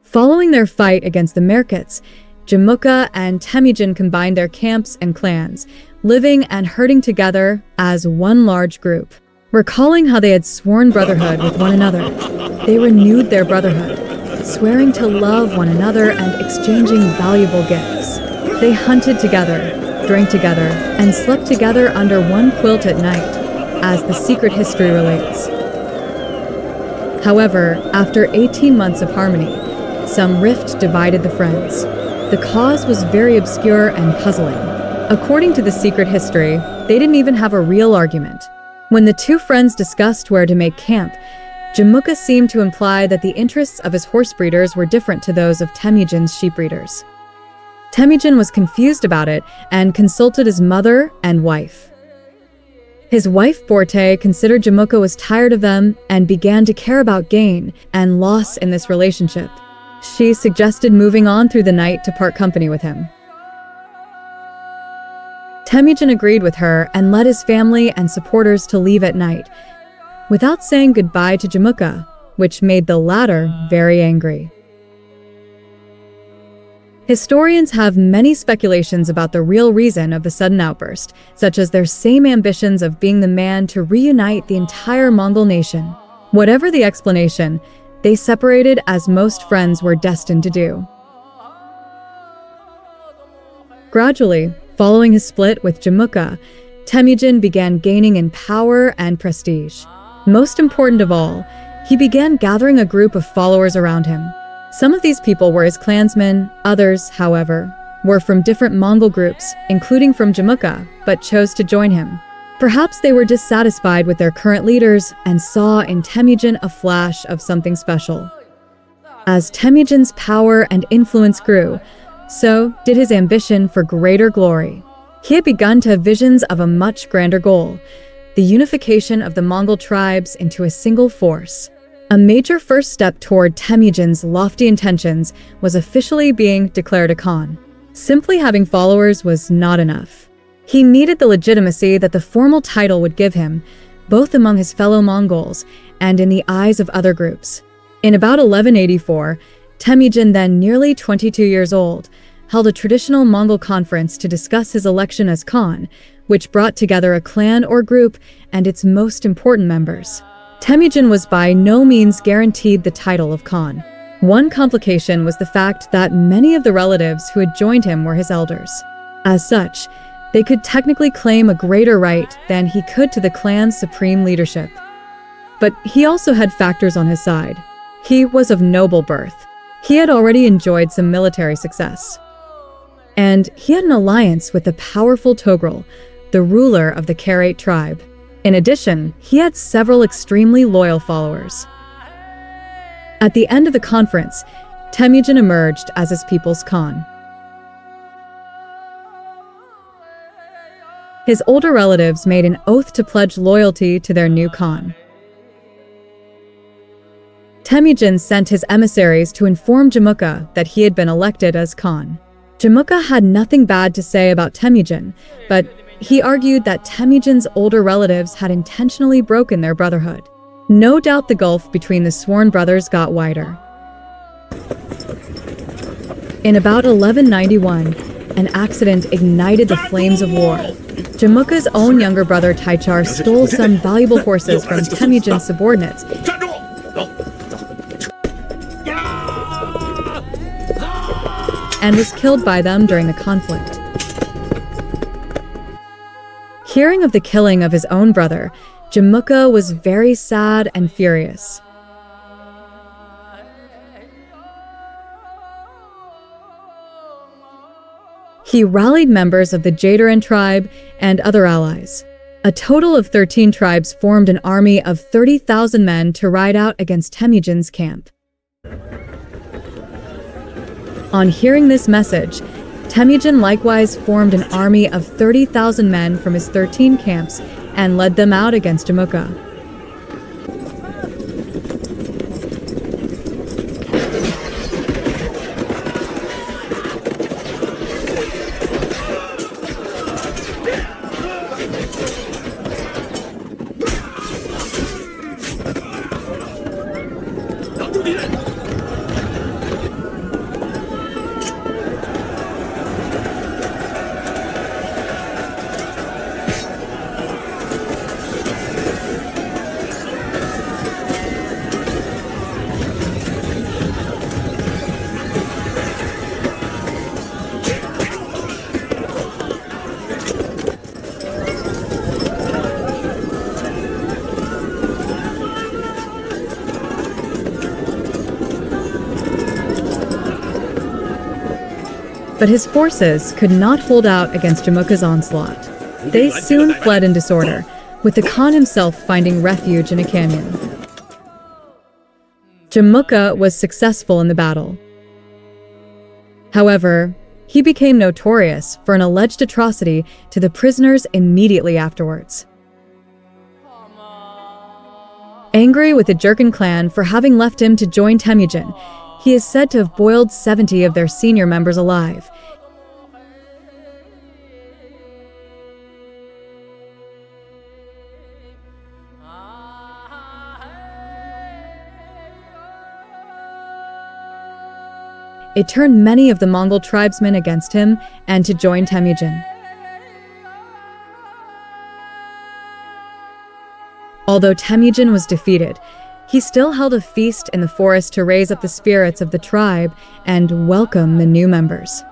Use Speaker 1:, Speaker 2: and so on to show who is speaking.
Speaker 1: Following their fight against the Merkits, Jamukha and Temujin combined their camps and clans, living and herding together as one large group. Recalling how they had sworn brotherhood with one another, they renewed their brotherhood, swearing to love one another and exchanging valuable gifts. They hunted together, drank together, and slept together under one quilt at night, as the secret history relates. However, after 18 months of harmony, some rift divided the friends. The cause was very obscure and puzzling. According to the secret history, they didn't even have a real argument. When the two friends discussed where to make camp, Jamukha seemed to imply that the interests of his horse breeders were different to those of Temujin's sheep breeders. Temujin was confused about it and consulted his mother and wife. His wife, Borte, considered Jamukha was tired of them and began to care about gain and loss in this relationship. She suggested moving on through the night to part company with him. Temujin agreed with her and led his family and supporters to leave at night, without saying goodbye to Jamukha, which made the latter very angry. Historians have many speculations about the real reason of the sudden outburst, such as their same ambitions of being the man to reunite the entire Mongol nation. Whatever the explanation, they separated as most friends were destined to do. Gradually, following his split with Jamukha, Temujin began gaining in power and prestige. Most important of all, he began gathering a group of followers around him. Some of these people were his clansmen, others, however, were from different Mongol groups, including from Jamukha, but chose to join him. Perhaps they were dissatisfied with their current leaders and saw in Temujin a flash of something special. As Temujin's power and influence grew, so did his ambition for greater glory. He had begun to have visions of a much grander goal, the unification of the Mongol tribes into a single force. A major first step toward Temujin's lofty intentions was officially being declared a Khan. Simply having followers was not enough. He needed the legitimacy that the formal title would give him, both among his fellow Mongols and in the eyes of other groups. In about 1184, Temujin, then nearly 22 years old, held a traditional Mongol conference to discuss his election as Khan, which brought together a clan or group and its most important members. Temujin was by no means guaranteed the title of Khan. One complication was the fact that many of the relatives who had joined him were his elders. As such, they could technically claim a greater right than he could to the clan's supreme leadership. But he also had factors on his side. He was of noble birth. He had already enjoyed some military success. And he had an alliance with the powerful Togrul, the ruler of the Karait tribe. In addition, he had several extremely loyal followers. At the end of the conference, Temujin emerged as his people's Khan. His older relatives made an oath to pledge loyalty to their new Khan. Temujin sent his emissaries to inform Jamukha that he had been elected as Khan. Jamukha had nothing bad to say about Temujin, but he argued that Temujin's older relatives had intentionally broken their brotherhood. No doubt the gulf between the sworn brothers got wider. In about 1191, an accident ignited the flames of war. Jamukha's own younger brother Taichar stole some valuable horses from Temujin's subordinates and was killed by them during the conflict. Hearing of the killing of his own brother, Jamukha was very sad and furious. He rallied members of the Jadaran tribe and other allies. A total of 13 tribes formed an army of 30,000 men to ride out against Temujin's camp. On hearing this message, Temujin likewise formed an army of 30,000 men from his 13 camps and led them out against Jamukha. But his forces could not hold out against Jamukha's onslaught. They soon fled in disorder, with the Khan himself finding refuge in a canyon. Jamukha was successful in the battle. However, he became notorious for an alleged atrocity to the prisoners immediately afterwards. Angry with the Jurchen clan for having left him to join Temujin, he is said to have boiled 70 of their senior members alive. It turned many of the Mongol tribesmen against him and to join Temujin. Although Temujin was defeated, he still held a feast in the forest to raise up the spirits of the tribe and welcome the new members.